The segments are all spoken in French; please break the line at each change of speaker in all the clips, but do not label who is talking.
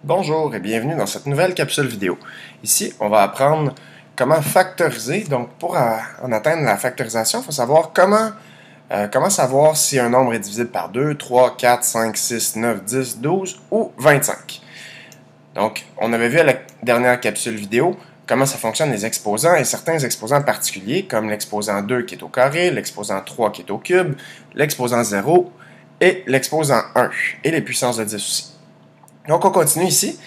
Bonjour et bienvenue dans cette nouvelle capsule vidéo. Ici, on va apprendre comment factoriser. Donc, pour en atteindre la factorisation, il faut savoir comment savoir si un nombre est divisible par 2, 3, 4, 5, 6, 9, 10, 12 ou 25. Donc, on avait vu à la dernière capsule vidéo comment ça fonctionne les exposants et certains exposants particuliers, comme l'exposant 2 qui est au carré, l'exposant 3 qui est au cube, l'exposant 0 et l'exposant 1, et les puissances de 10 aussi. Donc, on continue ici.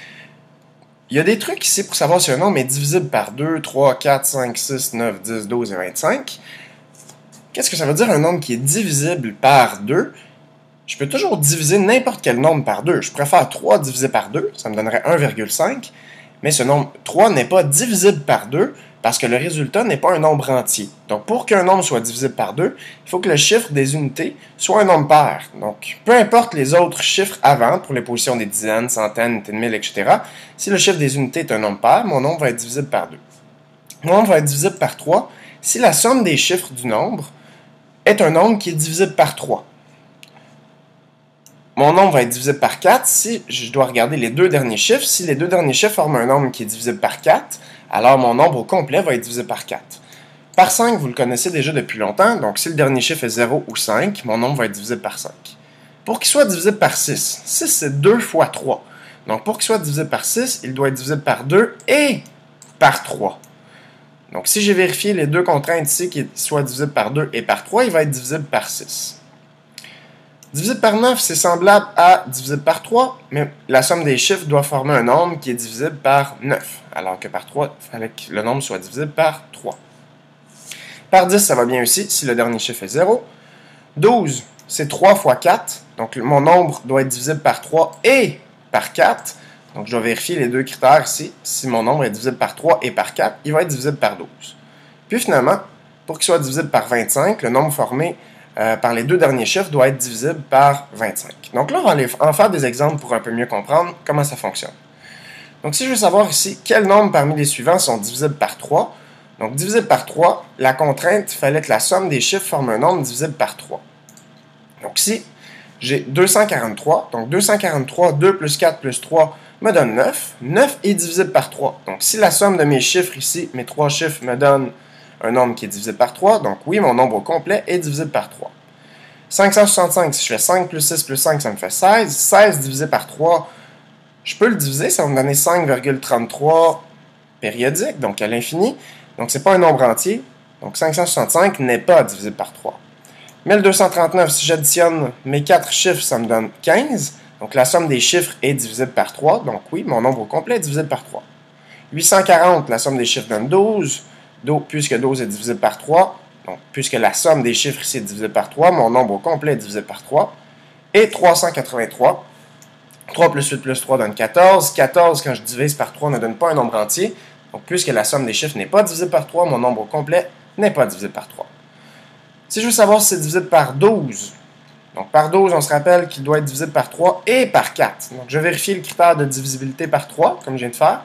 Il y a des trucs ici pour savoir si un nombre est divisible par 2, 3, 4, 5, 6, 9, 10, 12 et 25. Qu'est-ce que ça veut dire un nombre qui est divisible par 2? Je peux toujours diviser n'importe quel nombre par 2. Je préfère 3 divisé par 2, ça me donnerait 1,5. Mais ce nombre 3 n'est pas divisible par 2 parce que le résultat n'est pas un nombre entier. Donc, pour qu'un nombre soit divisible par 2, il faut que le chiffre des unités soit un nombre pair. Donc, peu importe les autres chiffres avant, pour les positions des dizaines, centaines, unités de mille, etc., si le chiffre des unités est un nombre pair, mon nombre va être divisible par 2. Mon nombre va être divisible par 3 si la somme des chiffres du nombre est un nombre qui est divisible par 3. Mon nombre va être divisible par 4 si je dois regarder les deux derniers chiffres. Si les deux derniers chiffres forment un nombre qui est divisible par 4, alors mon nombre au complet va être divisé par 4. Par 5, vous le connaissez déjà depuis longtemps, donc si le dernier chiffre est 0 ou 5, mon nombre va être divisible par 5. Pour qu'il soit divisible par 6, 6 c'est 2 fois 3. Donc pour qu'il soit divisible par 6, il doit être divisible par 2 et par 3. Donc si j'ai vérifié les deux contraintes ici, qu'il soit divisible par 2 et par 3, il va être divisible par 6. Divisible par 9, c'est semblable à divisible par 3, mais la somme des chiffres doit former un nombre qui est divisible par 9, alors que par 3, il fallait que le nombre soit divisible par 3. Par 10, ça va bien aussi, si le dernier chiffre est 0. 12, c'est 3 fois 4, donc mon nombre doit être divisible par 3 et par 4. Donc je dois vérifier les deux critères ici. Si mon nombre est divisible par 3 et par 4, il va être divisible par 12. Puis finalement, pour qu'il soit divisible par 25, le nombre formé par les deux derniers chiffres doit être divisible par 25. Donc là, on va en faire des exemples pour un peu mieux comprendre comment ça fonctionne. Donc si je veux savoir ici quels nombres parmi les suivants sont divisibles par 3, donc divisible par 3, la contrainte, il fallait que la somme des chiffres forme un nombre divisible par 3. Donc ici, j'ai 243, donc 243, 2 plus 4 plus 3 me donne 9. 9 est divisible par 3. Donc si la somme de mes chiffres ici, mes trois chiffres me donne un nombre qui est divisible par 3, donc oui, mon nombre au complet est divisible par 3. 565, si je fais 5 plus 6 plus 5, ça me fait 16. 16 divisé par 3, je peux le diviser, ça va me donner 5,33 périodique, donc à l'infini. Donc c'est pas un nombre entier, donc 565 n'est pas divisible par 3. 1239, si j'additionne mes 4 chiffres, ça me donne 15. Donc la somme des chiffres est divisible par 3, donc oui, mon nombre au complet est divisible par 3. 840, la somme des chiffres donne 12. Puisque 12 est divisible par 3, donc puisque la somme des chiffres ici est divisée par 3, mon nombre au complet est divisé par 3. Et 383, 3 plus 8 plus 3 donne 14. 14, quand je divise par 3, ne donne pas un nombre entier. Donc puisque la somme des chiffres n'est pas divisée par 3, mon nombre au complet n'est pas divisé par 3. Si je veux savoir si c'est divisible par 12, donc par 12, on se rappelle qu'il doit être divisible par 3 et par 4. Donc je vérifie le critère de divisibilité par 3, comme je viens de faire,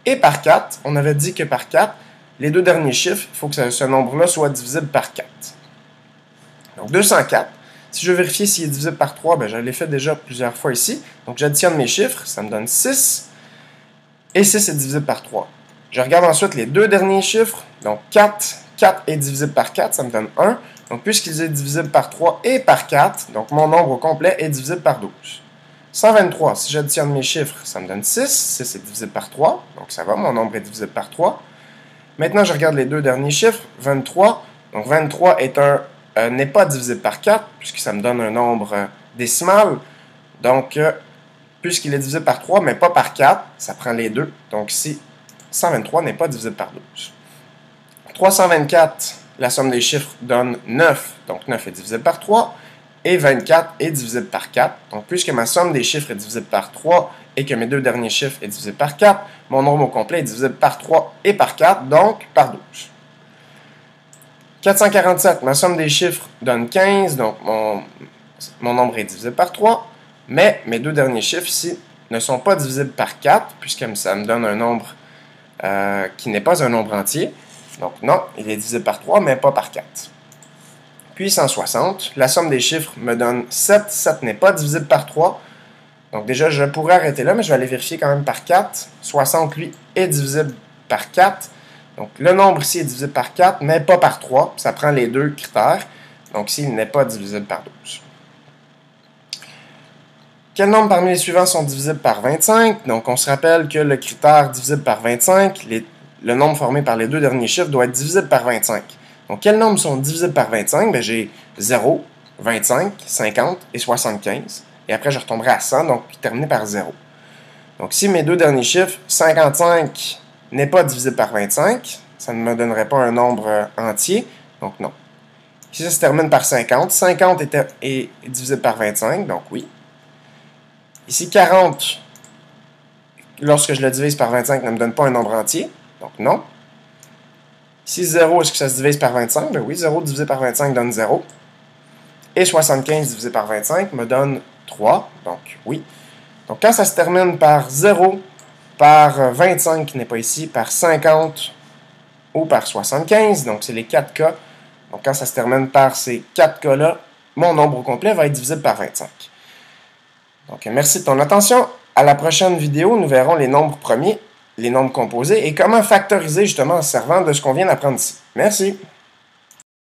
et par 4. On avait dit que par 4, les deux derniers chiffres, il faut que ce nombre-là soit divisible par 4. Donc 204. Si je veux vérifier s'il est divisible par 3, ben, je l'ai fait déjà plusieurs fois ici. Donc j'additionne mes chiffres, ça me donne 6. Et 6 est divisible par 3. Je regarde ensuite les deux derniers chiffres. Donc 4. 4 est divisible par 4, ça me donne 1. Donc puisqu'il est divisible par 3 et par 4, donc mon nombre au complet est divisible par 12. 123. Si j'additionne mes chiffres, ça me donne 6. 6 est divisible par 3. Donc ça va, mon nombre est divisible par 3. Maintenant, je regarde les deux derniers chiffres, 23. Donc 23 n'est pas divisible par 4, puisque ça me donne un nombre décimal. Donc, puisqu'il est divisé par 3, mais pas par 4, ça prend les deux. Donc ici, 123 n'est pas divisible par 12. 324, la somme des chiffres donne 9. Donc 9 est divisible par 3. Et 24 est divisible par 4. Donc, puisque ma somme des chiffres est divisible par 3 et que mes deux derniers chiffres est divisé par 4, mon nombre au complet est divisible par 3 et par 4, donc par 12. 447, ma somme des chiffres donne 15, donc mon nombre est divisible par 3, mais mes deux derniers chiffres ici ne sont pas divisibles par 4, puisque ça me donne un nombre qui n'est pas un nombre entier. Donc non, il est divisible par 3, mais pas par 4. Puis 160, la somme des chiffres me donne 7. 7 n'est pas divisible par 3. Donc déjà, je pourrais arrêter là, mais je vais aller vérifier quand même par 4. 60, lui, est divisible par 4. Donc le nombre ici est divisible par 4, mais pas par 3. Ça prend les deux critères. Donc ici, il n'est pas divisible par 12. Quels nombres parmi les suivants sont divisibles par 25? Donc on se rappelle que le critère divisible par 25, le nombre formé par les deux derniers chiffres doit être divisible par 25. Donc quels nombres sont divisibles par 25? Bien, j'ai 0, 25, 50 et 75. Et après, je retomberai à 100, donc terminé par 0. Donc si mes deux derniers chiffres, 55 n'est pas divisible par 25, ça ne me donnerait pas un nombre entier, donc non. Ici, ça se termine par 50. 50 est divisible par 25, donc oui. Ici, 40, lorsque je le divise par 25, ne me donne pas un nombre entier, donc non. Ici, 0, est-ce que ça se divise par 25? Ben oui, 0 divisé par 25 donne 0. Et 75 divisé par 25 me donne 3, donc oui. Donc quand ça se termine par 0, par 25 qui n'est pas ici, par 50 ou par 75, donc c'est les 4 cas. Donc quand ça se termine par ces 4 cas-là, mon nombre au complet va être divisible par 25. Donc merci de ton attention. À la prochaine vidéo, nous verrons les nombres premiers, les nombres composés et comment factoriser justement en se servant de ce qu'on vient d'apprendre ici. Merci.